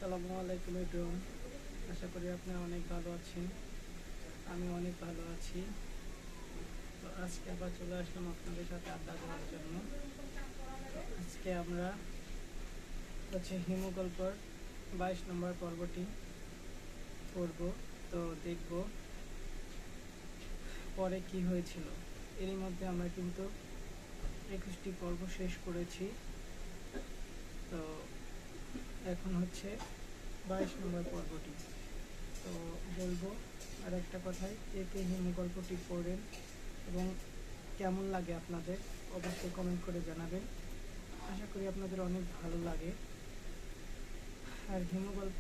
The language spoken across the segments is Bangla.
আসসালামু আলাইকুম এভরিওয়ান। আশা করি আপনারা অনেক ভালো আছেন। আমি অনেক ভালো আছি। তো আজকে আবার চলে আসলাম আপনাদের সাথে আড্ডা দেওয়ার জন্য। তো আজকে আমরা হিমগল্পর 22 নম্বর পর্বটি পড়ব। তো দেখব পরে কি হয়েছিল। এরই মধ্যে আমরা কিন্তু 21টি পর্ব শেষ করেছি। তো এখন 22 নম্বর পর্বটি। তো বলবো আর একটা কথাই, কে হিমগল্পটি পড়েন এবং কেমন লাগে আপনাদের অবশ্যই কমেন্ট করে জানাবেন। আশা করি আপনাদের অনেক ভালো লাগে। আর হিমগল্প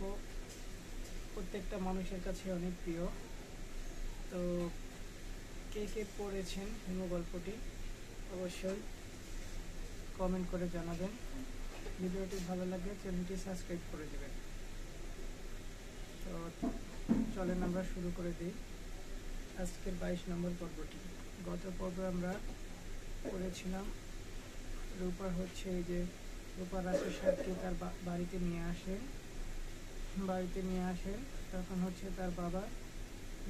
প্রত্যেকটা মানুষের কাছে অনেক প্রিয়। তো কে পড়েছেন হিমগল্পটি অবশ্যই কমেন্ট করে জানাবেন। ভিডিওটি ভালো লাগলে চ্যানেলটি সাবস্ক্রাইব করে দেবেন। তো চলেন আমরা শুরু করে দিই আজকের 22 নম্বর পর্বটি। গত পর্বে আমরা পড়েছিলাম রূপার এই যে রূপা রাশের সাথে তার বাড়িতে নিয়ে আসেন তখন তার বাবা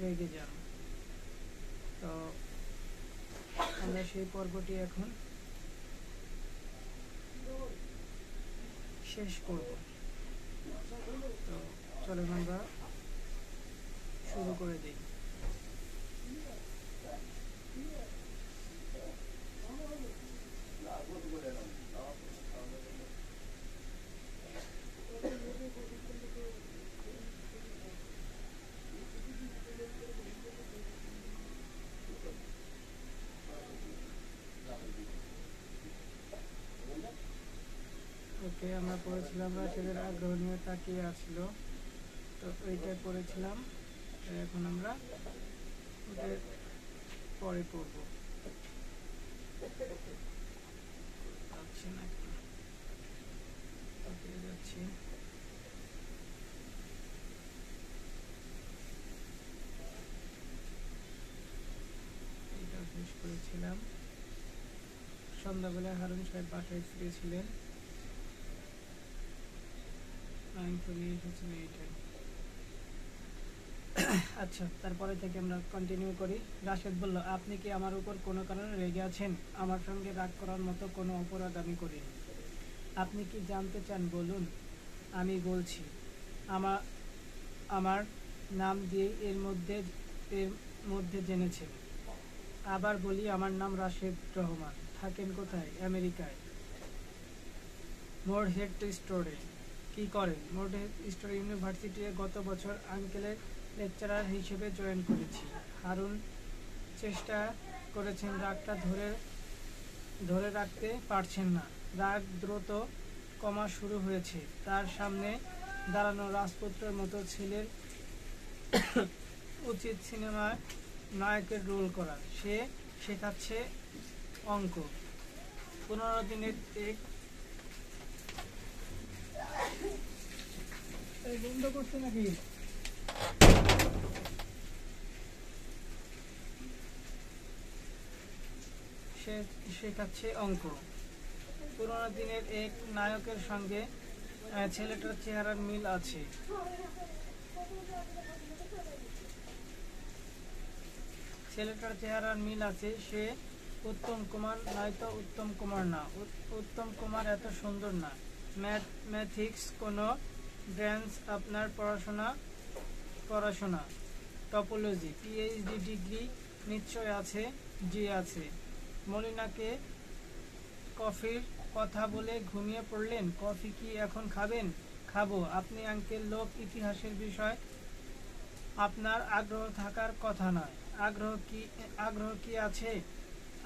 রেগে যান। তো আমরা সেই পর্বটি এখন শেষ করব। তো চলেন আমরা শুরু করে দিই। ওকে, আমরা পড়েছিলাম রাশেদের আগ্রহ নিয়ে তাকিয়ে আসছিল। তো ওইটাই পড়েছিলাম। এখন আমরা ওদের পরে পড়ব। যাচ্ছি না যাচ্ছি। এটা শেষ করেছিলাম। সন্ধ্যাবেলায় হারুন সাহেব বাসায় ফিরেছিলেন। আচ্ছা, তারপরে থেকে আমরা কন্টিনিউ করি। রাশেদ বলল, আপনি কি আমার উপর কোনো কারণে রেগে আছেন? আমার সঙ্গে রাগ করার মতো কোনো অপরাধ আমি করিনি। আপনি কি জানতে চান বলুন। আমি বলছি, আমার নাম দিয়ে এর মধ্যে জেনেছেন। আবার বলি, আমার নাম রাশেদ রহমান। থাকেন কোথায়? আমেরিকায়। মোরহেড স্টোরে। কি করেন? মোরহেড স্টোর ইউনিভার্সিটিতে গত বছর আঙ্কেলের লেকচারার হিসেবে জয়েন করেছি। হারুন চেষ্টা করেছেন রাগটা ধরে রাখতে পারছেন না। রাগ দ্রুত কমা শুরু হয়েছে। তার সামনে দাঁড়ানো রাজপুত্রের মতো ছেলের উচিত সিনেমার নায়কের রোল করা। সে শেখাচ্ছে অঙ্ক। 15 দিনের এক বন্ধ করছে নাকি? সে শেখাচ্ছে অঙ্ক। 15 দিনের এক নায়কের সঙ্গে ছেলেটার চেহারার মিল আছে। সে উত্তম কুমার নয়তো উত্তম কুমার না। উত্তম কুমার এত সুন্দর না। ম্যাথমেটিক্স কোনো ব্রাঞ্চ আপনার পড়াশোনা টপোলজি পিএইচডি ডিগ্রি নিশ্চয় আছে? জি আছে। মলিনাকে কফির কথা বলে ঘুমিয়ে পড়লেন। কফি কি এখন খাবেন? খাবো। আপনি আঙ্কেল, লোক ইতিহাসের বিষয় আপনার আগ্রহ থাকার কথা নয়। আগ্রহ কি আছে?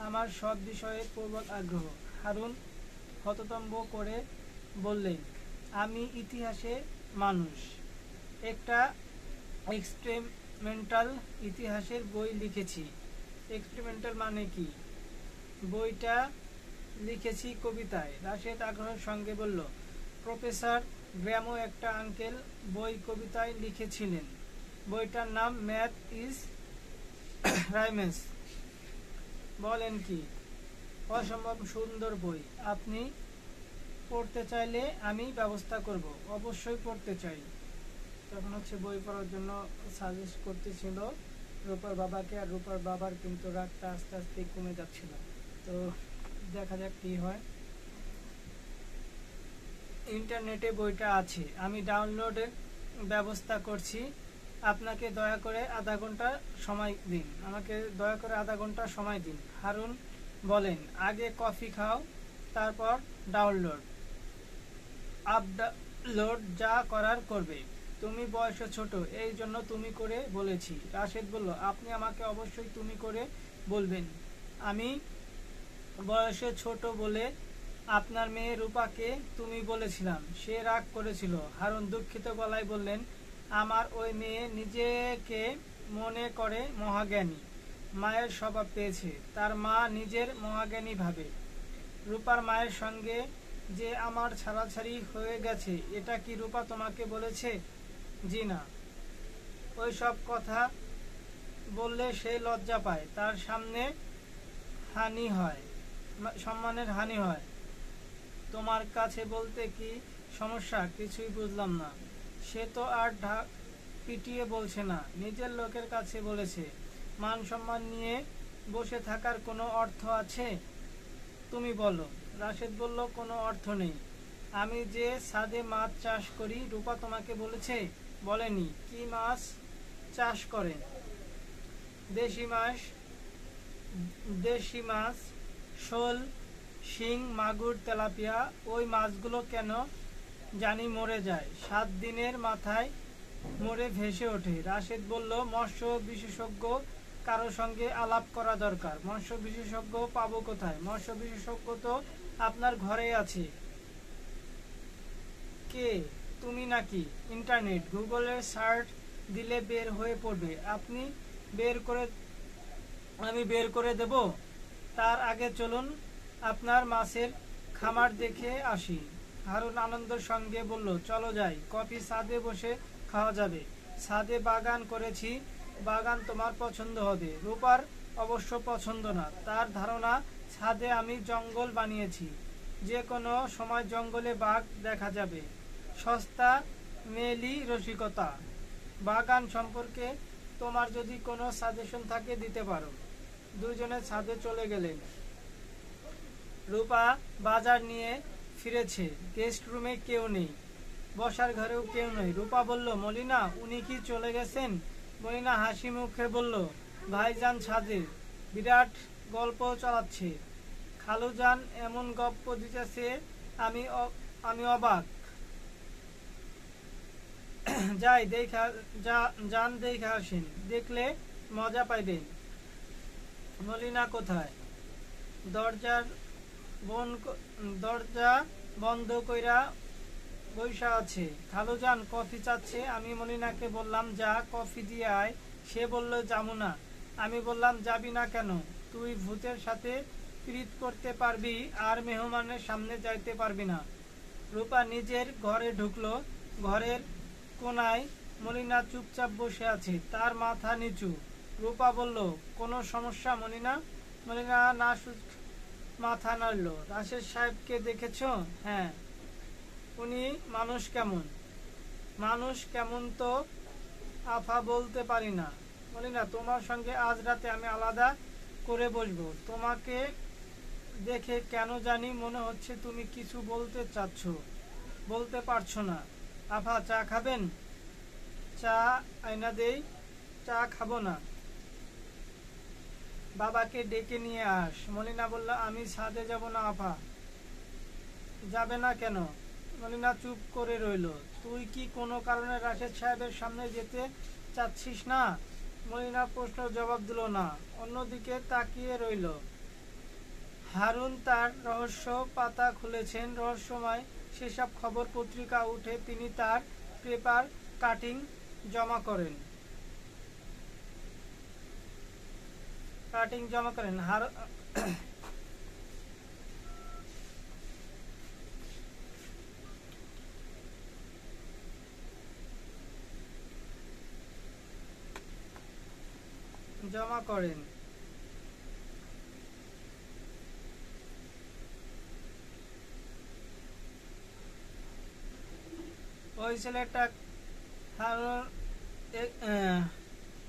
আমার সব বিষয়ে প্রবল আগ্রহ। হারুন হততম্ব করে বললেন, আমি ইতিহাসে মানুষ একটা এক্সপেরিমেন্টাল ইতিহাসের বই লিখেছি। এক্সপেরিমেন্টাল মানে কি? বইটা লিখেছি কবিতায়। রাশেদ আগ্রহের সঙ্গে বলল, প্রফেসর গ্র্যামো একটা আঙ্কেল বই কবিতায় লিখেছিলেন। বইটার নাম ম্যাথ ইজ রাইমেস। বলেন কি? অসম্ভব সুন্দর বই। আপনি পড়তে চাইলে আমি ব্যবস্থা করব। অবশ্যই পড়তে চাই। তখন হচ্ছে বই পড়ার জন্য সাজেস্ট করতেছিল রূপার বাবাকে, আর রূপার বাবার কিন্তু রাগটা আস্তে আস্তে কমে যাচ্ছিল। তো দেখা যাক কি হয়। ইন্টারনেটে বইটা আছে, আমি ডাউনলোডের ব্যবস্থা করছি। আপনাকে দয়া করে আধা ঘন্টা সময় দিন, আমাকে দয়া করে আধা ঘন্টা সময় দিন। হারুন বলেন, আগে কফি খাও, তারপর ডাউনলোড আপলোড যা করার করবে। তুমি বয়সে ছোট, এই জন্য তুমি করে বলেছি। রাশেদ বলল, আপনি আমাকে অবশ্যই তুমি করে বলবেন। আমি বয়সে ছোট বলে আপনার মেয়ে রূপাকে তুমি বলেছিলাম, সে রাগ করেছিল। হারুন দুঃখিত গলায় বললেন, আমার ওই মেয়ে নিজেকে মনে করে মহাজ্ঞানী, মায়ের স্বভাব পেয়েছে, তার মা নিজের মহাজ্ঞানী ভাবে। রূপার মায়ের সঙ্গে যে আমার ছাড়াছাড়ি হয়ে গেছে, এটা কি রূপা তোমাকে বলেছে? জি না। ওই সব কথা বললে সে লজ্জা পায়, তার সামনে হানি হয়, সম্মানের হানি হয়। তোমার কাছে বলতে কি সমস্যা? কিছুই বুঝলাম না। সে তো আর পিটিয়ে বলছে না, নিজের লোকের কাছে বলেছে। মান সম্মান নিয়ে বসে থাকার কোনো অর্থ আছে? তুমি বলো। রাশেদ বলল, কোনো অর্থ নেই। আমি যে ছাদে মাছ চাষ করি, রূপা তোমাকে বলেছে? বলেনি। কি মাছ চাষ করেন? দেশি মাছ, শোল, শিং, মাগুর, তেলাপিয়া। ওই মাছগুলো কেন জানি মরে যায়, 7 দিনের মাথায় মরে ভেসে ওঠে। রাশেদ বলল, মৎস্য বিশেষজ্ঞ কারো সঙ্গে আলাপ করা দরকার। মৎস্য বিশেষজ্ঞ পাবো কোথায়? মৎস্য বিশেষজ্ঞ তো আপনার ঘরে আছে। কে? তুমি নাকি? ইন্টারনেট, গুগলে সার্চ দিলে বের হয়ে পড়বে। আমি বের করে দেব? তার আগে চলুন আপনার মাছের খামার দেখে আসি। হারুন আনন্দের সঙ্গে বলল, চলো যাই। কফি ছাদে বসে খাওয়া যাবে। ছাদে বাগান করেছি, বাগান তোমার পছন্দ হবে। রূপার অবশ্য পছন্দ না, তার ধারণা ছাদে আমি জঙ্গল বানিয়েছি, যে কোনো সময় জঙ্গলে বাঘ দেখা যাবে। সস্তা মেয়েলি রসিকতা। বাগান সম্পর্কে তোমার যদি কোনো সাজেশন থাকে দিতে পারো। দুজনে ছাদে চলে গেলেন। রূপা বাজার নিয়ে ফিরেছে। গেস্ট রুমে কেউ নেই, বসার ঘরেও কেউ নেই। রূপা বলল, মলিনা, উনি কি চলে গেছেন? মলিনা হাসি মুখে বলল, ভাইজান ছাদে বিরাট গল্প চালাচ্ছে। খালুজান এমন গপ্প দিতেছে, আমি অবাক। যান দেখা আসেন, দেখলে মজা পাইবেন। মলিনা কোথায়? দরজা বন্ধ কইরা বইসা আছে। খালুজান কফি চাচ্ছে। আমি মলিনাকে বললাম, যা কফি দিয়ে আয়। সে বলল, যাবো না। আমি বললাম, যাবি না কেন? তুই ভূতের সাথে প্রীত করতে পারবি আর মেহমানের সামনে যাইতে পারবি না। রূপা নিজের ঘরে ঢুকলো। ঘরের কোনায় মলিনা চুপচাপ বসে আছে, তার মাথা নিচু। রূপা বলল, কোনো সমস্যা মলিনা? মলিনা না মাথা নাড়ল। রাশেদ সাহেবকে দেখেছ? হ্যাঁ। উনি মানুষ কেমন? মানুষ কেমন তো আফা বলতে পারি না। মলিনা, তোমার সঙ্গে আজ রাতে আমি আলাদা করে বসবো। তোমাকে দেখে কেন জানি মনে হচ্ছে তুমি কিছু বলতে পারছো না। আফা, চা খাবেন? চা আইনা দেই। চা খাবো না, বাবাকে ডেকে নিয়ে আস। মলিনা বলল, আমি ছাদে যাব না আফা। যাবে না কেন? মলিনা চুপ করে রইল। তুই কি কোনো কারণে রাশেদ সাহেবের সামনে যেতে চাচ্ছিস না? মলিনা প্রশ্ন জবাব দিল না, অন্যদিকে তাকিয়ে রইল। হারুন তার রহস্য পাতা খুলেছেন। রহস্যময় সেসব খবর পত্রিকা উঠে তিনি তার পেপার কাটিং জমা করেন। জমা করেন। ওই ছেলেটা হারুন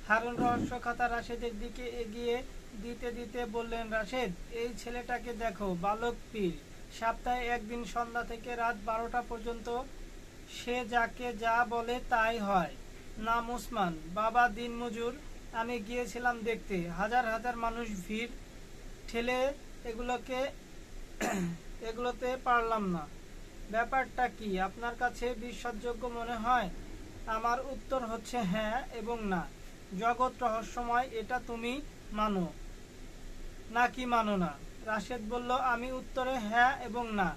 হারুন রহস্য খাতা রাশেদের দিকে এগিয়ে দিতে দিতে বললেন, রাশেদ, এই ছেলেটাকে দেখো, বালক পীর, সপ্তাহে একদিন সন্ধ্যা থেকে রাত 12টা পর্যন্ত সে যাকে যা বলে তাই হয়। নাম ওসমান, বাবা দিনমজুর। আমি গিয়েছিলাম দেখতে, হাজার হাজার মানুষ ভিড় ঠেলে এগুলোতে পারলাম না। ব্যাপারটা কি আপনার কাছে বিশ্বাসযোগ্য মনে হয়? আমার উত্তর হচ্ছে হ্যাঁ এবং না। জগৎ রহস্যময়, এটা তুমি মানো নাকি মানো না? রাশেদ বলল, আমি উত্তরে হ্যাঁ এবং না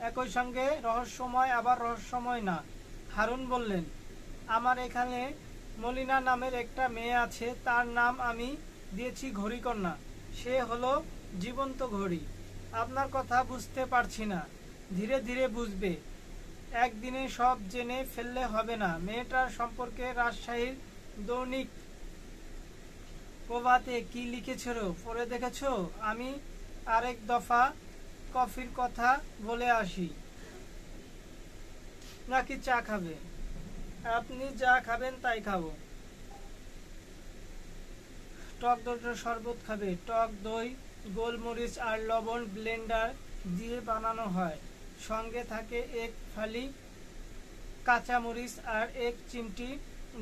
একই সঙ্গে, রহস্যময় আবার রহস্যময় না। হারুন বললেন, আমার এখানে মলিনা নামের একটা মেয়ে আছে, তার নাম আমি দিয়েছি ঘড়িকন্যা। সে হলো জীবন্ত ঘড়ি। আপনার কথা বুঝতে পারছি না, ধীরে ধীরে বুঝবে। একদিনে সব জেনে ফেললে হবে না। মেয়েটার সম্পর্কে রাজশাহীর দৈনিক প্রভাতে কি লিখেছিল পড়ে দেখেছো? আমি আরেক দফা কফির কথা বলে আসি, নাকি চা খাবে? আপনি যা খাবেন তাই খাবো। টক দইয়ের শরবত খাবে? টক দই গোলমরিচ আর লবণ ব্লেন্ডার দিয়ে বানানো হয়। সঙ্গে থাকে এক ফালি কাঁচামরিচ আর এক চিমটি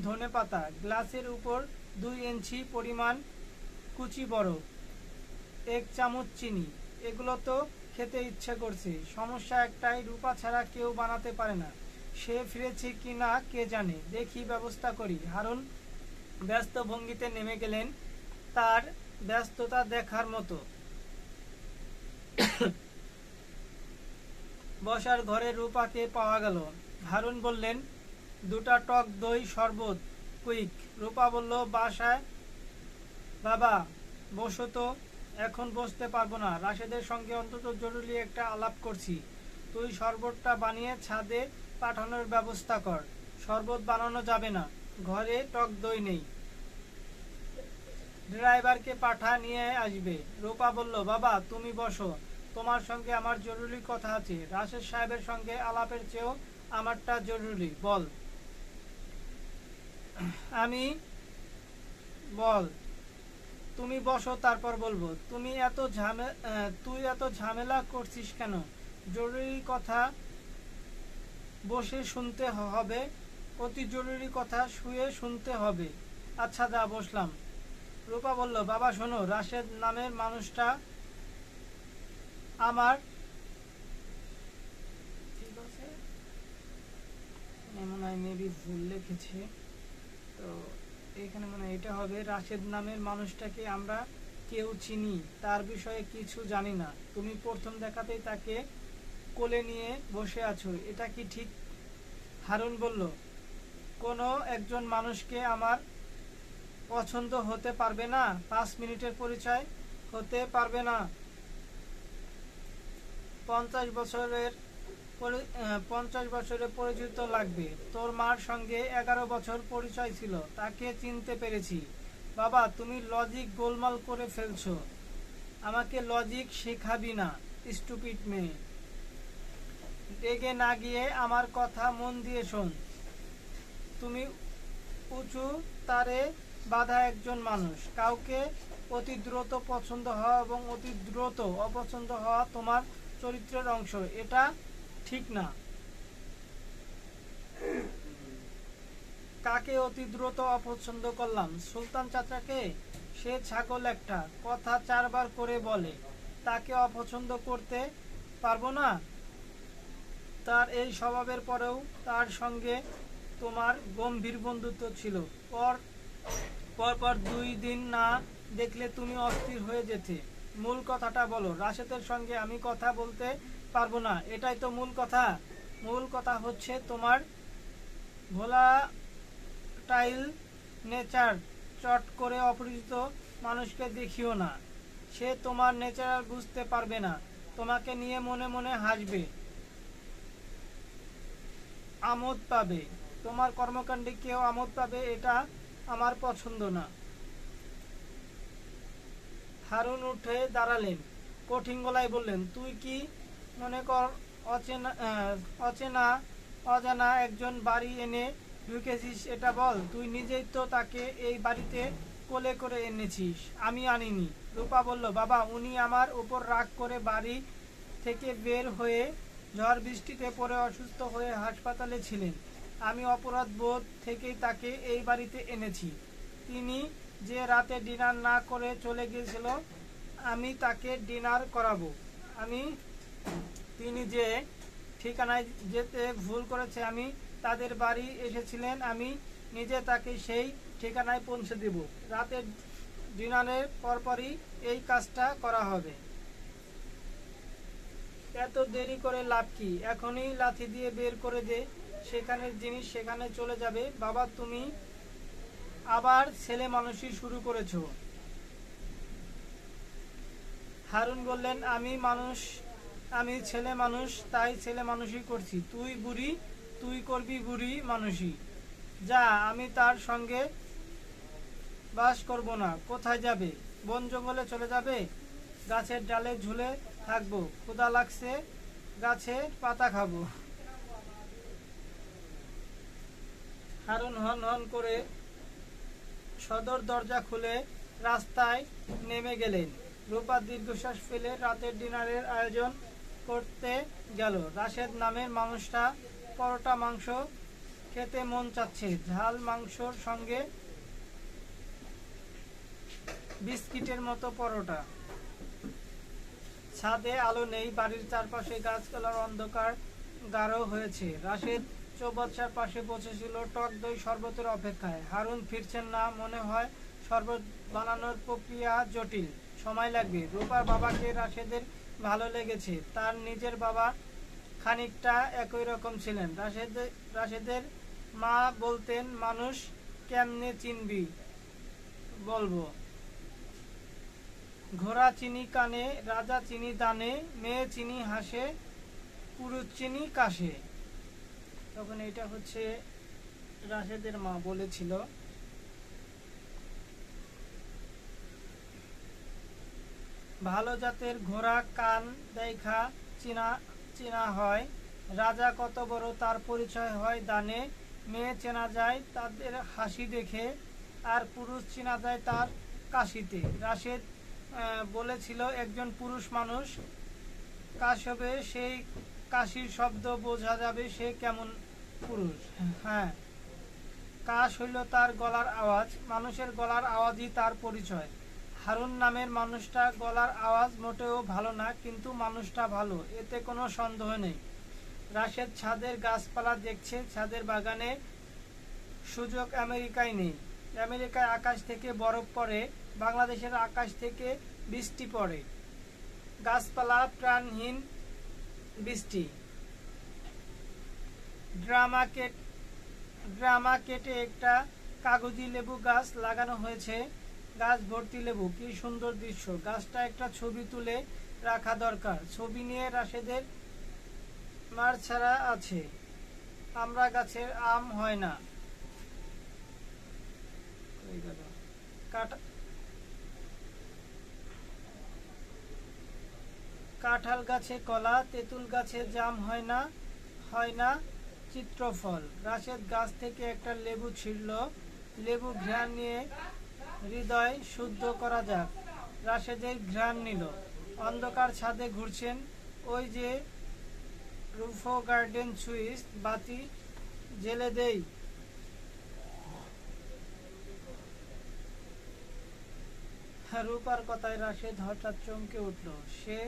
ধনেপাতা। গ্লাসের উপর 2 ইঞ্চি পরিমাণ কুচি বরফ, 1 চামচ চিনি। এগুলো তো খেতে ইচ্ছে করছে। সমস্যা একটাই, রূপা ছাড়া কেউ বানাতে পারে না। সে ফিরেছে কি না কে জানে। দেখি ব্যবস্থা করি। হারুন ব্যস্ত ভঙ্গিতে নেমে গেলেন, তার ব্যস্ততা দেখার মতো। বসার ঘরে রূপাকে পাওয়া গেল। হারুন বললেন, 2টা টক দই শরবত, কুইক। রূপা বলল, বাসায় বাবা বসো তো। এখন বসতে পারবো না, রাশেদের সঙ্গে অন্তত জরুরি একটা আলাপ করছি। তুই শরবতটা বানিয়ে ছাদে পাঠানোর ব্যবস্থা কর। শরবত বানানো যাবে না, ঘরে টক দই নেই। ড্রাইভারকে পাঠা নিয়ে আসবে। রূপা বলল, বাবা তুমি বসো, তোমার সঙ্গে আমার জরুরি কথা আছে। রাশেদ সাহেবের সঙ্গে আলাপের চেয়েও আমারটা জরুরি। বল। আমি বল তুমি বসো, তারপর বলবো। তুই এত ঝামেলা করছিস কেন? জরুরি কথা বসে শুনতে হবে, অতি জরুরি কথা শুয়ে শুনতে হবে। আচ্ছা যা, বসলাম। রূপা বলল, বাবা শোনো, রাশেদ নামের মানুষটা আমার, ঠিক আছে মনে হয় মেবি ভুল লিখেছি, তো এখানে মনে হয় এটা হবে, রাশেদ নামের মানুষটাকে আমরা কেউ চিনি, তার বিষয়ে কিছু জানি না। তুমি প্রথম দেখাতেই তাকে কোলে নিয়ে বসে আছো, এটা কি ঠিক? হারুন বলল, কোনো একজন মানুষকে আমার পছন্দ হতে পারবে না? 5 মিনিটের পরিচয় হতে পারবে না? 50 বছরের পরিচিত লাগবে। তোর মার সঙ্গে 11 বছর পরিচয় ছিল, তাকে চিনতে পেরেছি। বাবা তুমি লজিক গোলমাল করে ফেলছো, আমাকে লজিক শেখাবি না, স্টুপিড মেয়ে। রেগে না গিয়ে আমার কথা মন দিয়ে শোন। তুমি উঁচু তারে বাঁধা একজন মানুষ, কাউকে অতি দ্রুত পছন্দ হওয়া এবং অতি দ্রুত অপছন্দ হওয়া তোমার চরিত্রের অংশ, এটা ঠিক না। কাকে অতি দ্রুত অপছন্দ করলাম? সুলতান চাচাকে। সে ছাগল একটা, কথা 4 বার করে বলে, তাকে অপছন্দ করতে পারবো না? তার এই স্বভাবের পরেও তার সঙ্গে তোমার গম্ভীর বন্ধুত্ব ছিল। পর 2 দিন না দেখলে তুমি অস্থির হয়ে যেতে। মূল কথাটা বলো। রাশেদের সঙ্গে আমি কথা বলতে পারবো না, এটাই তো মূল কথা। মূল কথা হচ্ছে তোমার ভোলাটাইল নেচার। চট করে অপরিচিত মানুষকে দেখিও না, সে তোমার নেচার বুঝতে পারবে না, তোমাকে নিয়ে মনে মনে হাসবে, আমোদ পাবে। তোমার কর্মকাণ্ডে কেউ আমোদ পাবে, এটা আমার পছন্দ না। হারুন উঠে দাঁড়ালেন, কঠিন গলায় বললেন, তুই কি মনে কর অচেনা অজানা একজন বাড়ি এনে ঢুকেছিস এটা বল। তুই নিজেই তো তাকে এই বাড়িতে কোলে করে এনেছিস, আমি আনিনি। রূপা বলল, বাবা উনি আমার উপর রাগ করে বাড়ি থেকে বের হয়ে ঝড় বৃষ্টিতে পড়ে অসুস্থ হয়ে হাসপাতালে ছিলেন। আমি অপরাধ বোধ থেকেই তাকে এই বাড়িতে এনেছি। তিনি যে রাতে ডিনার না করে চলে গিয়েছিল, আমি তাকে ডিনার করাবো। তিনি যে ঠিকানায় যেতে ভুল করেছে, আমি তাদের বাড়ি এসেছিলেন, আমি নিজে তাকে সেই ঠিকানায় পৌঁছে দেব। রাতে ডিনারের পরপরই এই কাজটা করা হবে। এত দেরি করে লাভ কি? এখনই লাথি দিয়ে বের করে দে, সেখানের জিনিস সেখানে চলে যাবে। বাবা তুমি আবার ছেলে মানুষই শুরু করেছো। হারুন বললেন, আমি ছেলে মানুষ, তাই ছেলে মানুষই করছি। তুই বুড়ি, তুই করবি বুড়ি মানুষই। যা, আমি তার সঙ্গে বাস করব না। কোথায় যাবে? বন জঙ্গলে চলে যাবে? গাছের ডালে ঝুলে থাকবো। ক্ষুধা লাগছে, গাছের পাতা খাবো। হারুন হন হন করে সদর দরজা খুলে রাস্তায় নেমে গেলেন। রূপা দীর্ঘশ্বাস ফেলে রাতের ডিনারের আয়োজন করতে গেল। রাশেদ নামের মানুষটা পরোটা মাংস খেতে মন চাচ্ছে। ঝাল মাংসর সঙ্গে বিস্কিটের মতো পরোটা। ছাদে আলো নেই, বাড়ির চারপাশে গাছপালার অন্ধকার গাঢ় হয়েছে। রাশেদ চৌবাচ্চার পাশে বসেছিল টক দই শরবতের অপেক্ষায়। হারুন ফিরছেন না, মনে হয় শরবত বানানোর প্রক্রিয়া জটিল, সময় লাগবে। রূপার বাবাকে রাশেদের ভালো লেগেছে। তার নিজের বাবা খানিকটা একই রকম ছিলেন। রাশেদের মা বলতেন, মানুষ কেমনে চিনবি বলবো, ঘোড়া চিনি কানে, রাজা চিনি দানে, মেয়ে চিনি হাসে, পুরুষ চিনি কাশে। তখন এটা হচ্ছে রাশেদের মা বলেছিল। ভালো জাতের ঘোড়া কান দেখা চেনা হয়, রাজা কত বড় তার পরিচয় হয় দানে, মেয়ে চেনা যায় তাদের হাসি দেখে, আর পুরুষ চেনা যায় তার কাশিতে। রাশেদ বলেছিল, একজন পুরুষ মানুষ কাশ হবে, সেই কাশির শব্দ বোঝা যাবে সে কেমন পুরুষ। হ্যাঁ, কাশ হইল তার গলার আওয়াজ, মানুষের গলার আওয়াজই তার পরিচয়। হারুন নামের মানুষটা গলার আওয়াজ মোটেও ভালো না, কিন্তু মানুষটা ভালো, এতে কোনো সন্দেহ নেই। রাশেদ ছাদের গাছপালা দেখছে। ছাদের বাগানে সুযোগ আমেরিকায় নেই। আমেরিকায় আকাশ থেকে বরফ পড়ে, বাংলাদেশের আকাশ থেকে বৃষ্টি পড়ে। গাছপালা প্রাণহীন বৃষ্টি। ড্রামা কেটে একটা কাগজি লেবু গাছ লাগানো হয়েছে, গাছ ভর্তি লেবু। কি সুন্দর দৃশ্য। গাছটা একটা ছবি তুলে রাখা দরকার। ছবি নিয়ে রাশেদের মার ছাড়া আছে। আমরা গাছের আম হয় না, কাঁঠাল গাছে কলা, তেঁতুল গাছে জাম হয় না চিত্রফল। রাশেদ গাছ থেকে একটা লেবু ছিঁড়ল। লেবু ঘ্রাণ নিয়ে হৃদয় শুদ্ধ করা যাক। রাশেদের ঘ্রাণ নিল। অন্ধকার ছাদে ঘুরছেন। ওই যে রুফো গার্ডেন সুইচ, বাতি জেলে দেই। রূপার কথায় রাশেদ হঠাৎ চমকে উঠল। সে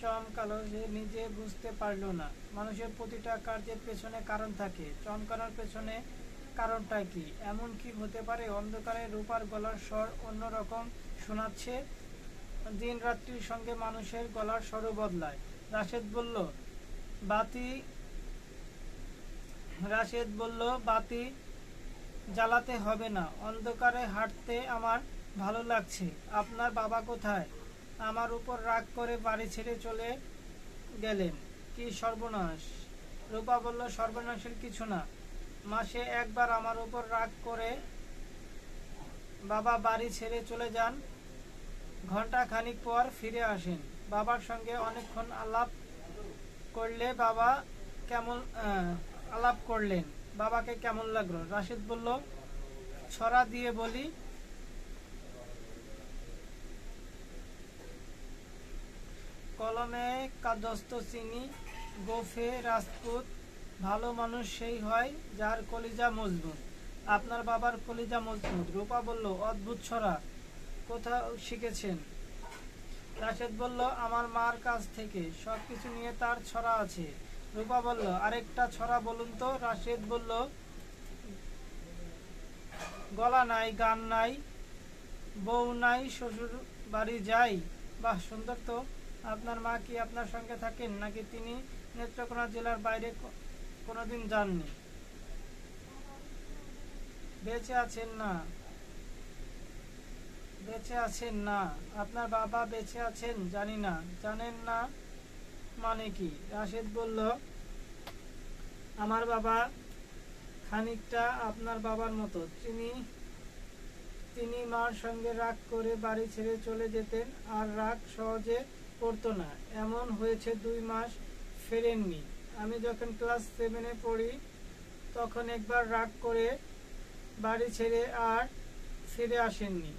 চমকালো, সে নিজে বুঝতে পারল না। মানুষের প্রতিটা কার্যের পেছনে কারণ থাকে। চমকানোর পেছনে কারণটা কি? এমন কি হতে পারে অন্ধকারে রূপার গলার স্বর অন্যরকম শোনাচ্ছে? দিন রাত্রির সঙ্গে মানুষের গলার স্বরও বদলায়। রাশেদ বলল, বাতি জ্বালাতে হবে না, অন্ধকারে হাঁটতে আমার ভালো লাগছে। আপনার বাবা কোথায়? আমার উপর রাগ করে বাড়ি ছেড়ে চলে গেলেন। কি সর্বনাশ! রূপা বলল, সর্বনাশের কিছু না। মাসে একবার আমার উপর রাগ করে বাবা বাড়ি ছেড়ে চলে যান, ঘন্টা খানিক পর ফিরে আসেন। বাবার সঙ্গে অনেকক্ষণ আলাপ করলে বাবা আলাপ করলেন। বাবাকে কেমন লাগলো? রাশেদ বলল, ছড়া দিয়ে বলি। কলমে দস্তচিনি, গোফে রাজপুত, ভালো মানুষ সেই হয় যার কলিজা মজবুত। আপনার বাবার কলিজা মজবুত। রূপা বলল, অদ্ভুত ছড়া, কোথাও শিখেছেন? রাশেদ বলল, আমার মার কাছ থেকে। সবকিছু নিয়ে তার ছড়া আছে। রূপা বলল, আরেকটা ছড়া বলুন তো। রাশেদ বলল, গলা নাই, গান নাই, বউ নাই, শ্বশুর বাড়ি যাই। বাহ, সুন্দর তো। আপনার মা কি আপনার সঙ্গে থাকেন, নাকি তিনি নেত্রকোনা জেলার বাইরে কোনোদিন যাননি? বেঁচে আছেন না। বেঁচে আছেন না। আপনার বাবা বেঁচে আছেন? জানি না। জানেন না মানে কি? রাশেদ বলল, আমার বাবা খানিকটা আপনার বাবার মতো। তিনি তিনি মার সঙ্গে রাগ করে বাড়ি ছেড়ে চলে যেতেন, আর রাগ সহজে করতো না। এমন হয়েছে 2 মাস ফেরেননি। আমি যখন ক্লাস 7-এ পড়ি তখন একবার রাগ করে বাড়ি ছেড়ে আর ফিরে আসেননি।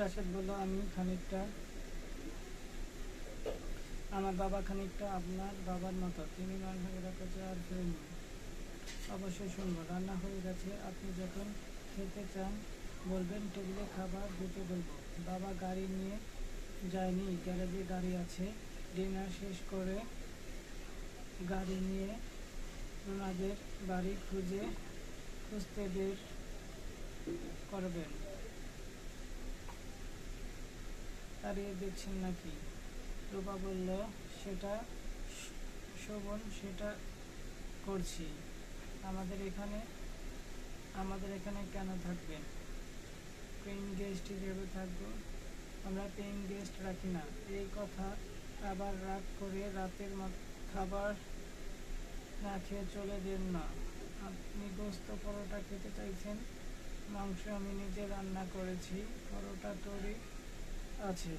রাশেদ বলল, আমার বাবা খানিকটা আপনার বাবার মতো। তিনি রান্নাঘরে কাছে আর ফেরেননি। অবশ্যই শুনবো। রান্না হয়ে গেছে, আপনি যখন খেতে চান বলবেন, টেবিলে খাবার দিতে বলবো। বাবা গাড়ি নিয়ে যায়নি, গ্যারেজে গাড়ি আছে। ডিনার শেষ করে গাড়ি নিয়ে ওনাদের বাড়ি খুঁজতে বের করবেন। তাড়িয়ে দিচ্ছেন নাকি? রূপা বলল, সেটা শোভন, সেটা করছি। আমাদের এখানে কেন থাকবেন? পেইং গেস্ট হিসেবে থাকবো। আমরা পেইং গেস্ট রাখি না। এই কথা আবার রাগ করে রাতের খাবার না খেয়ে চলে যেন না। আপনি গোস্ত পরোটা খেতে চাইছেন? মাংস আমি নিজে রান্না করেছি, পরোটা তৈরি আছে।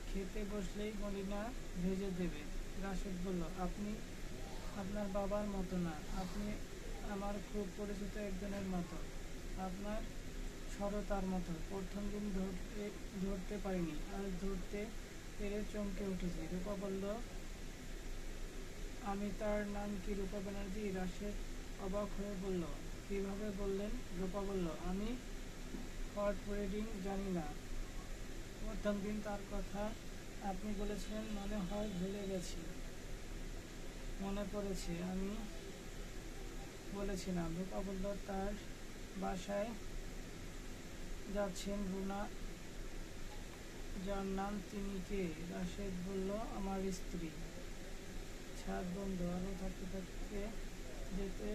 খেতে বসলেই মলিনা ভেজে দেবে। রাশেদ বলল, আপনি আপনার বাবার মতো না, আপনি আমার খুব পরিচিত একজনের মতো, আপনার সরতার মতো। প্রথম দিন ধরতে পারিনি, আজ ধরতে পেরে চমকে উঠেছি। রূপা বলল, আমি তার নাম কি রূপা ব্যানার্জি? রাশেদ অবাক হয়ে বলল, কিভাবে বললেন? রূপা বলল, আমি হর্স রিডিং জানি না। প্রথম দিন তার কথা আপনি বলেছিলেন, মনে হয় ভুলে গেছি। মনে পড়েছে, আমি বলেছিলাম। রূপা বলল, তার বাসায় যাচ্ছেন রুনা, যার নাম তিনি কে? রাশেদ বলল, আমার স্ত্রী। ছাদ বন্ধ, আলো থাকতে যেতে